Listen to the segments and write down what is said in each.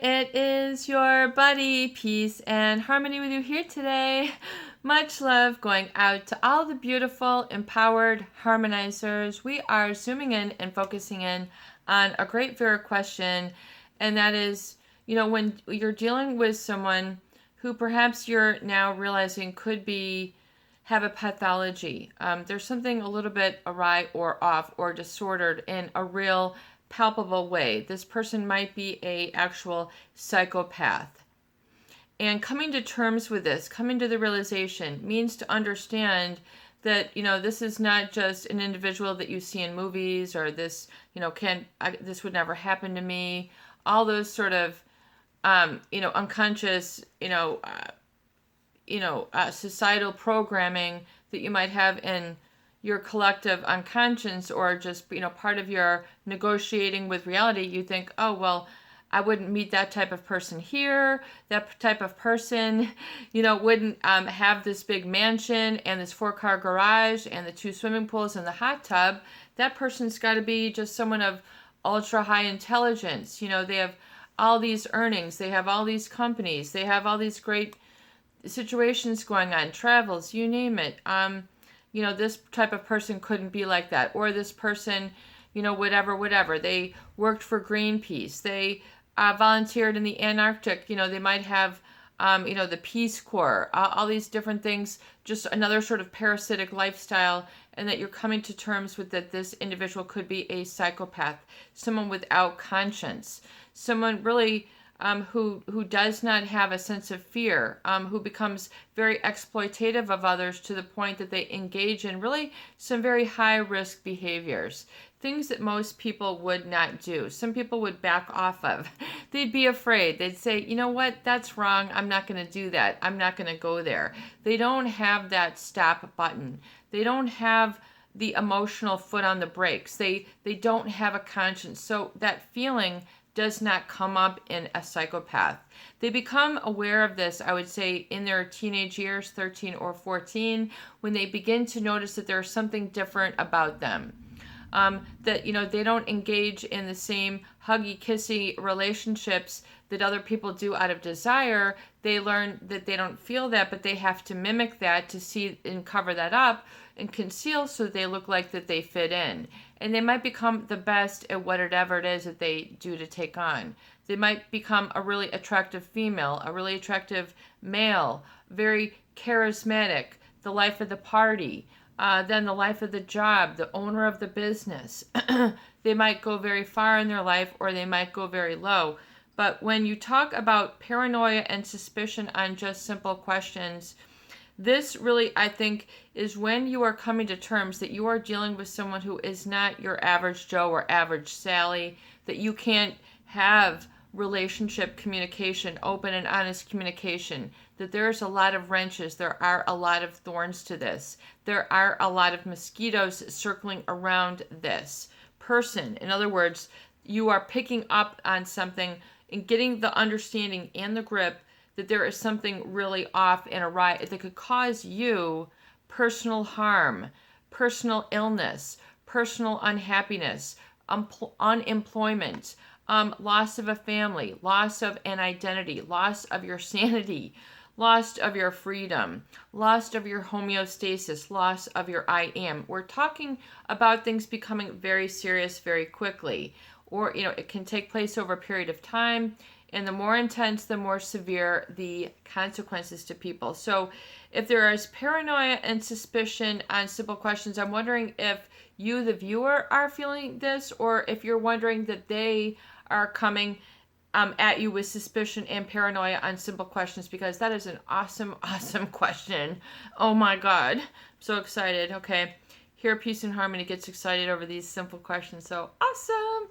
it is your buddy, Peace and Harmony with you here today. Much love going out to all the beautiful, empowered harmonizers. We are zooming in and focusing in on a great viewer question, and that is, when you're dealing with someone who perhaps you're now realizing could have a pathology. There's something a little bit awry or off or disordered in a real palpable way. This person might be a actual psychopath. And coming to terms with this, coming to the realization, means to understand that, this is not just an individual that you see in movies, or this, this would never happen to me. All those sort of, unconscious, societal programming that you might have in your collective unconscious, or just, part of your negotiating with reality. You think, oh, well, I wouldn't meet that type of person here. That type of person, wouldn't have this big mansion and this 4-car garage and the 2 swimming pools and the hot tub. That person's got to be just someone of ultra high intelligence. They have all these earnings. They have all these companies. They have all these great situations going on, travels, you name it. This type of person couldn't be like that. Or this person, whatever. They worked for Greenpeace. They volunteered in the Antarctic. They might have, the Peace Corps, all these different things, just another sort of parasitic lifestyle, and that you're coming to terms with that this individual could be a psychopath, someone without conscience, someone really who does not have a sense of fear, who becomes very exploitative of others to the point that they engage in really some very high-risk behaviors, things that most people would not do. Some people would back off of. They'd be afraid. They'd say, you know what, that's wrong. I'm not going to do that. I'm not going to go there. They don't have that stop button. They don't have the emotional foot on the brakes. They don't have a conscience. So that feeling does not come up in a psychopath. They become aware of this, I would say, in their teenage years, 13 or 14, when they begin to notice that there's something different about them. That, they don't engage in the same huggy, kissy relationships that other people do out of desire. They learn that they don't feel that, but they have to mimic that to see and cover that up and conceal so that they look like that they fit in. And they might become the best at whatever it is that they do to take on. They might become a really attractive female, a really attractive male, very charismatic, the life of the party, then the life of the job, the owner of the business. They might go very far in their life, or they might go very low. But when you talk about paranoia and suspicion on just simple questions, this really, I think, is when you are coming to terms that you are dealing with someone who is not your average Joe or average Sally, that you can't have relationship communication, open and honest communication, that there's a lot of wrenches, there are a lot of thorns to this, there are a lot of mosquitoes circling around this person. In other words, you are picking up on something and getting the understanding and the grip that there is something really off and awry that could cause you personal harm, personal illness, personal unhappiness, unemployment, loss of a family, loss of an identity, loss of your sanity, loss of your freedom, loss of your homeostasis, loss of your I am. We're talking about things becoming very serious very quickly, or, it can take place over a period of time. And the more intense, the more severe the consequences to people. So if there is paranoia and suspicion on simple questions, I'm wondering if you, the viewer, are feeling this, or if you're wondering that they are coming at you with suspicion and paranoia on simple questions, because that is an awesome, awesome question. Oh my God. I'm so excited. Okay. Here, Peace and Harmony gets excited over these simple questions. So awesome.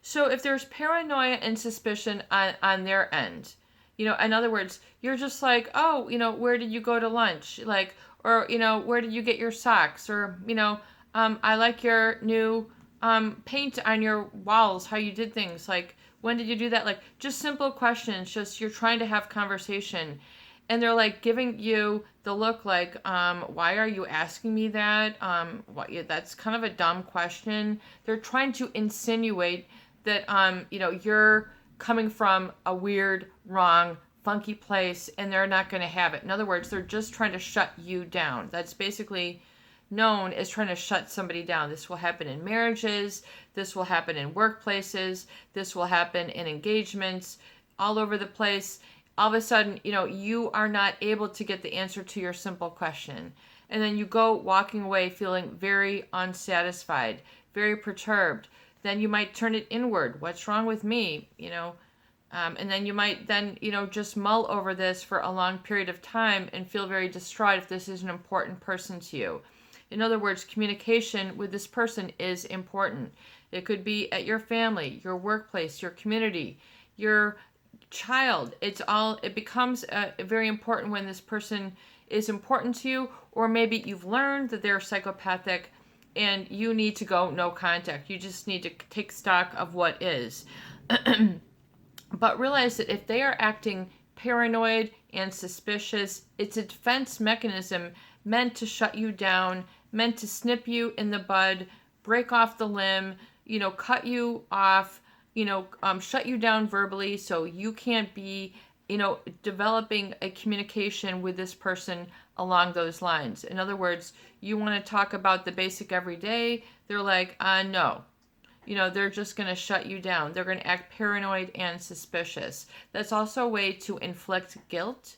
So if there's paranoia and suspicion on their end, in other words, you're just like, oh, where did you go to lunch? Like, or, where did you get your socks? Or, I like your new paint on your walls, how you did things. Like, when did you do that? Like, just simple questions, just you're trying to have conversation. And they're like giving you the look like, why are you asking me that? That's kind of a dumb question. They're trying to insinuate that, you're coming from a weird, wrong, funky place, and they're not going to have it. In other words, they're just trying to shut you down. That's basically known as trying to shut somebody down. This will happen in marriages, this will happen in workplaces, this will happen in engagements, all over the place. All of a sudden, you are not able to get the answer to your simple question. And then you go walking away feeling very unsatisfied, very perturbed. Then you might turn it inward. What's wrong with me? And then you might then, just mull over this for a long period of time and feel very distraught if this is an important person to you. In other words, communication with this person is important. It could be at your family, your workplace, your community, your child. It becomes very important when this person is important to you, or maybe you've learned that they're psychopathic and you need to go no contact. You just need to take stock of what is. But realize that if they are acting paranoid and suspicious, it's a defense mechanism meant to shut you down, meant to snip you in the bud, break off the limb, cut you off, shut you down verbally so you can't be, developing a communication with this person along those lines. In other words, you want to talk about the basic everyday, they're like, no. They're just going to shut you down. They're going to act paranoid and suspicious. That's also a way to inflict guilt,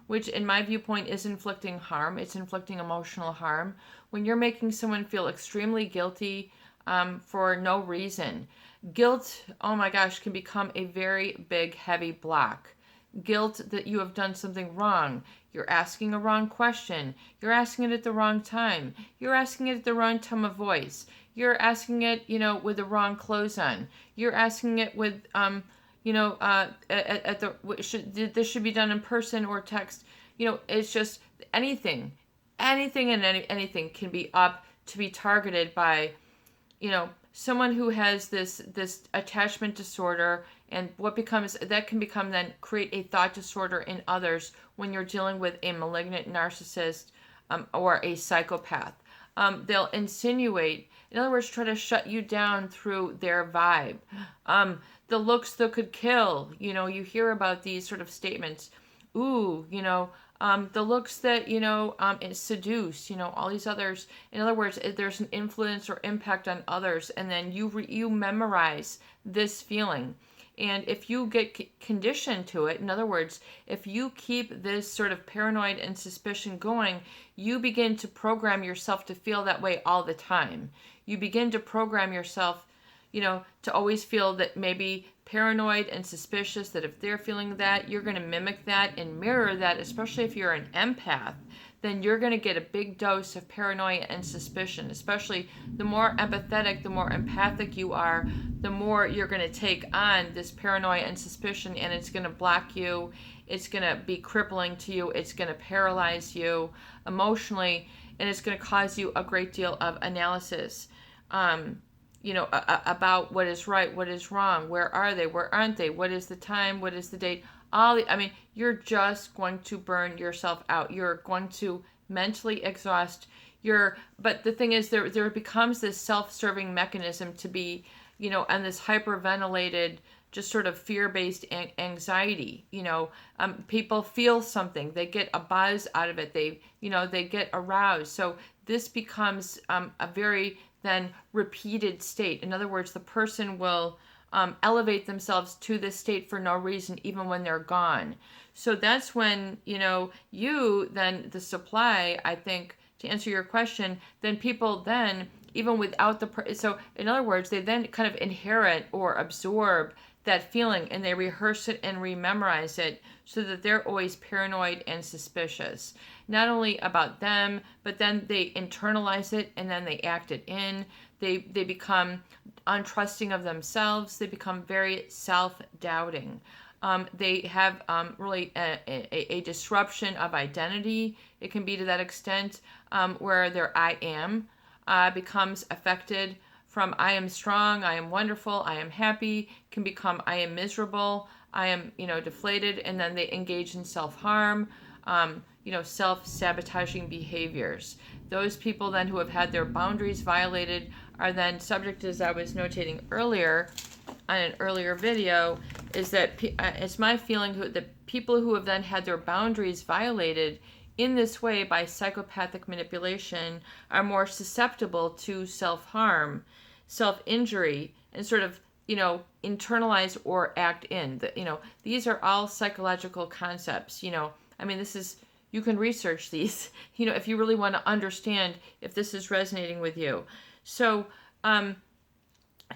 which in my viewpoint is inflicting harm. It's inflicting emotional harm. When you're making someone feel extremely guilty for no reason, guilt, oh my gosh, can become a very big, heavy block. Guilt that you have done something wrong. You're asking a wrong question. You're asking it at the wrong time. You're asking it at the wrong tone of voice. You're asking it, with the wrong clothes on. You're asking it with, this should be done in person or text. It's just anything and anything can be up to be targeted by, someone who has this attachment disorder, and that can become then create a thought disorder in others when you're dealing with a malignant narcissist or a psychopath. They'll insinuate, in other words, try to shut you down through their vibe. The looks that could kill, you hear about these sort of statements. Ooh, the looks that, seduce, all these others. In other words, there's an influence or impact on others, and then you memorize this feeling. And if you get conditioned to it, in other words, if you keep this sort of paranoid and suspicion going, you begin to program yourself to feel that way all the time. You begin to program yourself, to always feel that maybe paranoid and suspicious, that if they're feeling that, you're going to mimic that and mirror that, especially if you're an empath. Then you're going to get a big dose of paranoia and suspicion. Especially the more empathetic, the more empathic you are, the more you're going to take on this paranoia and suspicion, and it's going to block you. It's going to be crippling to you. It's going to paralyze you emotionally, and it's going to cause you a great deal of analysis, about what is right, what is wrong, where are they, where aren't they, what is the time, what is the date. You're just going to burn yourself out. You're going to mentally exhaust but the thing is, there becomes this self-serving mechanism to be, and this hyperventilated, just sort of fear-based anxiety. People feel something, they get a buzz out of it, they get aroused. So this becomes a very then repeated state. In other words, the person will elevate themselves to this state for no reason, even when they're gone. So that's when, you then, the supply, I think, to answer your question, then people then, even without so in other words, they then kind of inherit or absorb that feeling, and they rehearse it and rememorize it so that they're always paranoid and suspicious. Not only about them, but then they internalize it and then they act it in. They become untrusting of themselves. They become very self-doubting. They have really a disruption of identity. It can be to that extent where their I am becomes affected from I am strong, I am wonderful, I am happy, can become I am miserable, I am, deflated, and then they engage in self-harm, self-sabotaging behaviors. Those people then who have had their boundaries violated are then subject, as I was notating earlier on an earlier video, is that it's my feeling that people who have then had their boundaries violated in this way by psychopathic manipulation are more susceptible to self-harm, self-injury, and sort of, internalize or act in. These are all psychological concepts. I mean, you can research these, if you really want to understand if this is resonating with you. So,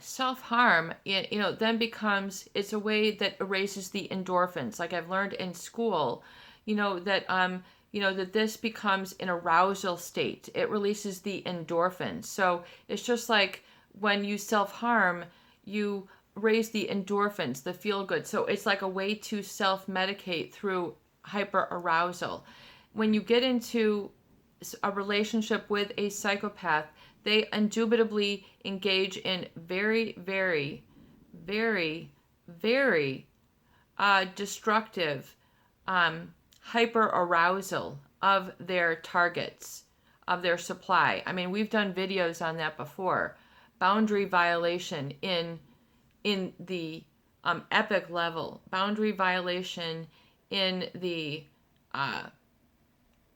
self-harm, then it's a way that erases the endorphins. Like I've learned in school, that this becomes an arousal state. It releases the endorphins. So it's just like when you self-harm, you raise the endorphins, the feel good. So it's like a way to self-medicate through hyper-arousal. When you get into a relationship with a psychopath, they indubitably engage in very, very, very, very destructive hyper arousal of their targets, of their supply. I mean, we've done videos on that before. Boundary violation in the epic level, boundary violation in the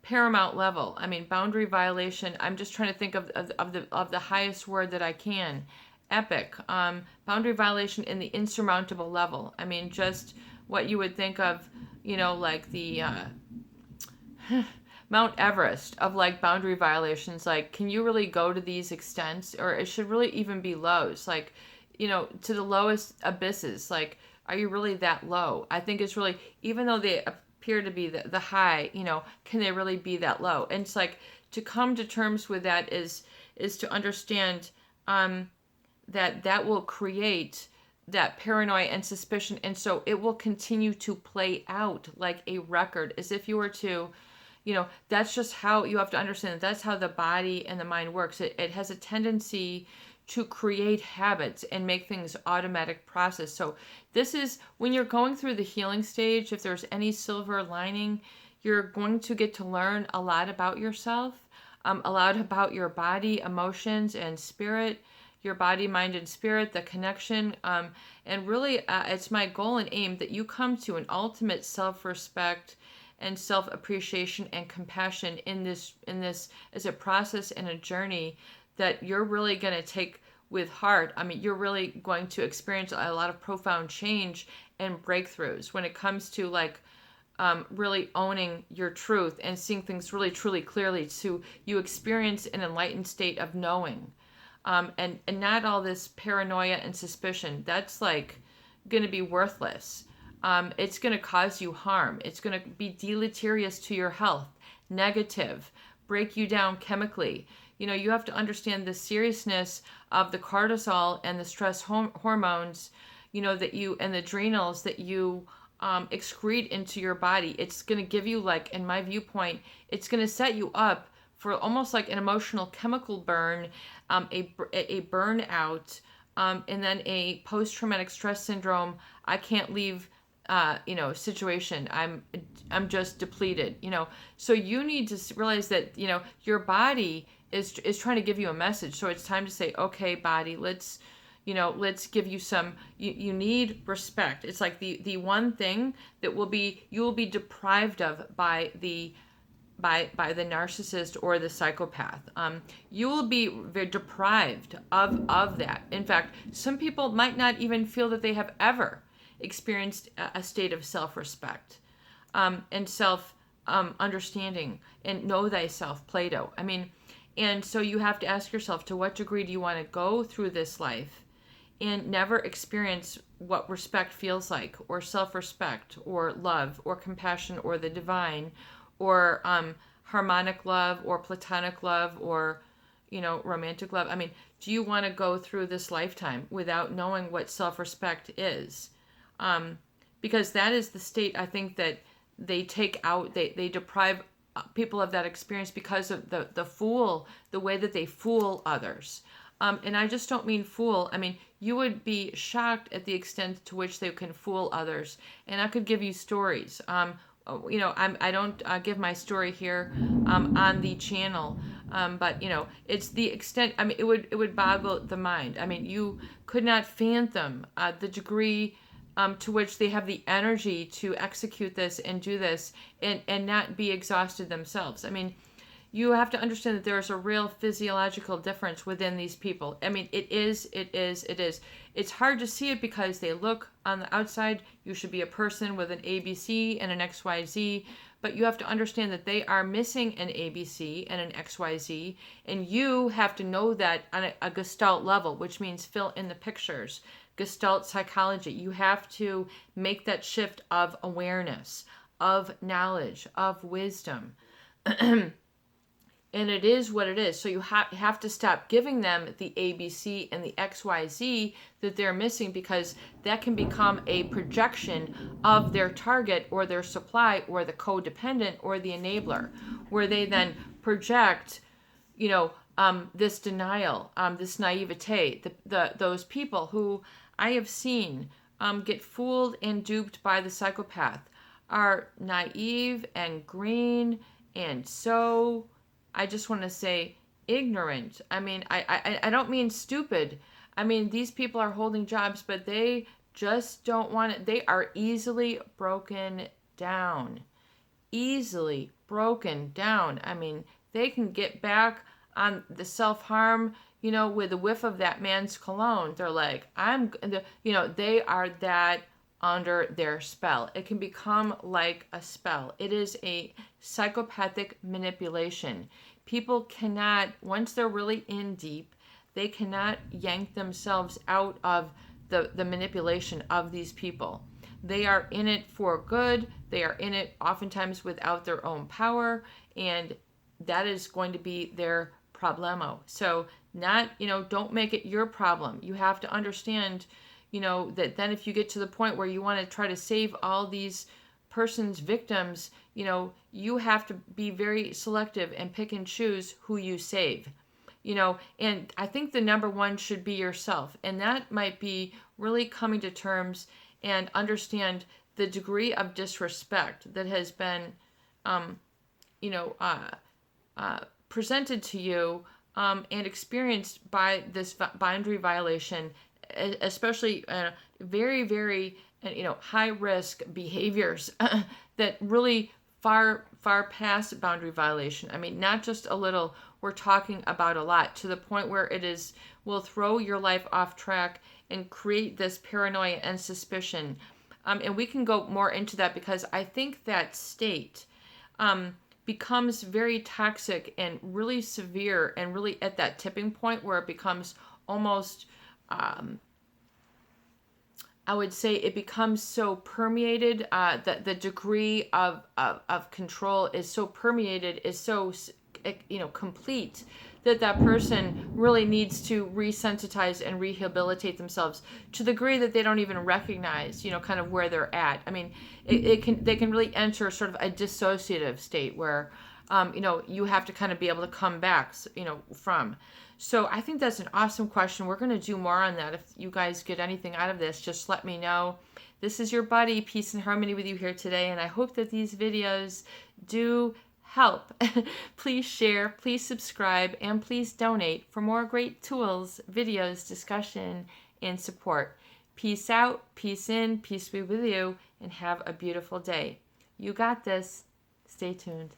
paramount level. I mean, boundary violation. I'm just trying to think of the highest word that I can. Epic. Boundary violation in the insurmountable level. I mean, just what you would think of, like the Mount Everest of like boundary violations. Like, can you really go to these extents? Or it should really even be lows. Like, to the lowest abysses. Like, are you really that low? I think it's really, even though they appear to be the high, can they really be that low? And it's like, to come to terms with that is to understand that will create that paranoia and suspicion, and so it will continue to play out like a record, as if you were to, that's just how you have to understand. That's how the body and the mind works. It has a tendency to create habits and make things automatic process. So this is when you're going through the healing stage. If there's any silver lining, you're going to get to learn a lot about yourself, a lot about your body, emotions, and spirit. Your body, mind, and spirit, the connection, and really, it's my goal and aim that you come to an ultimate self-respect and self-appreciation and compassion in this as a process and a journey that you're really going to take with heart. I mean, you're really going to experience a lot of profound change and breakthroughs when it comes to like really owning your truth and seeing things really, truly clearly. So you experience an enlightened state of knowing. And not all this paranoia and suspicion. That's like going to be worthless. It's going to cause you harm. It's going to be deleterious to your health, negative, break you down chemically. You have to understand the seriousness of the cortisol and the stress hormones, that you, and the adrenals that you excrete into your body. It's going to give you, like, in my viewpoint, it's going to set you up for almost like an emotional chemical burn, a burnout, and then a post-traumatic stress syndrome. I can't leave, situation. I'm just depleted. So you need to realize that your body is trying to give you a message. So it's time to say, okay, body, let's give you some. You need respect. It's like the one thing that you will be deprived of by the narcissist or the psychopath. You will be very deprived of that. In fact, some people might not even feel that they have ever experienced a state of self-respect and self-understanding and know thyself, Plato. I mean, and so you have to ask yourself, to what degree do you want to go through this life and never experience what respect feels like, or self-respect, or love, or compassion, or the divine, or harmonic love, or platonic love, or romantic love? I mean, do you want to go through this lifetime without knowing what self-respect is? Because that is the state, I think, that they take out. They deprive people of that experience because of the way that they fool others. And I just don't mean fool. I mean, you would be shocked at the extent to which they can fool others. And I could give you stories. I don't give my story here on the channel, but it's the extent. I mean, it would boggle the mind. I mean, you could not fathom the degree to which they have the energy to execute this and do this and not be exhausted themselves. I mean, you have to understand that there's a real physiological difference within these people. I mean, it is. It's hard to see it because they look on the outside. You should be a person with an ABC and an XYZ, but you have to understand that they are missing an ABC and an XYZ, and you have to know that on a Gestalt level, which means fill in the pictures. Gestalt psychology. You have to make that shift of awareness, of knowledge, of wisdom. And it is what it is. So you have to stop giving them the ABC and the XYZ that they're missing, because that can become a projection of their target or their supply or the codependent or the enabler, where they then project, this denial, this naivete. Those people who I have seen get fooled and duped by the psychopath are naive and green and so, I just want to say, ignorant. I mean, I don't mean stupid. I mean, these people are holding jobs, but they just don't want it. They are easily broken down. Easily broken down. I mean, they can get back on the self-harm, with a whiff of that man's cologne. They're like, they are that under their spell. It can become like a spell. It is a psychopathic manipulation. People cannot, once they're really in deep, they cannot yank themselves out of the manipulation of these people. They are in it for good. They are in it oftentimes without their own power, and that is going to be their problemo. So don't make it your problem. You have to understand that then if you get to the point where you want to try to save all these person's victims, you have to be very selective and pick and choose who you save. And I think the number one should be yourself. And that might be really coming to terms and understand the degree of disrespect that has been, presented to you and experienced by this boundary violation, especially very, very, high risk behaviors that really far past boundary violation. I mean, not just a little, we're talking about a lot, to the point where will throw your life off track and create this paranoia and suspicion. And we can go more into that, because I think that state becomes very toxic and really severe, and really at that tipping point where it becomes almost, I would say it becomes so permeated, that the degree of control is so permeated, is so, complete, that person really needs to resensitize and rehabilitate themselves to the degree that they don't even recognize, kind of where they're at. I mean, they can really enter sort of a dissociative state where, you have to kind of be able to come back, from. So I think that's an awesome question. We're going to do more on that. If you guys get anything out of this, just let me know. This is your buddy, Peace and Harmony, with you here today, and I hope that these videos do help. Please share, please subscribe, and please donate for more great tools, videos, discussion, and support. Peace out, peace in, peace be with you, and have a beautiful day. You got this. Stay tuned.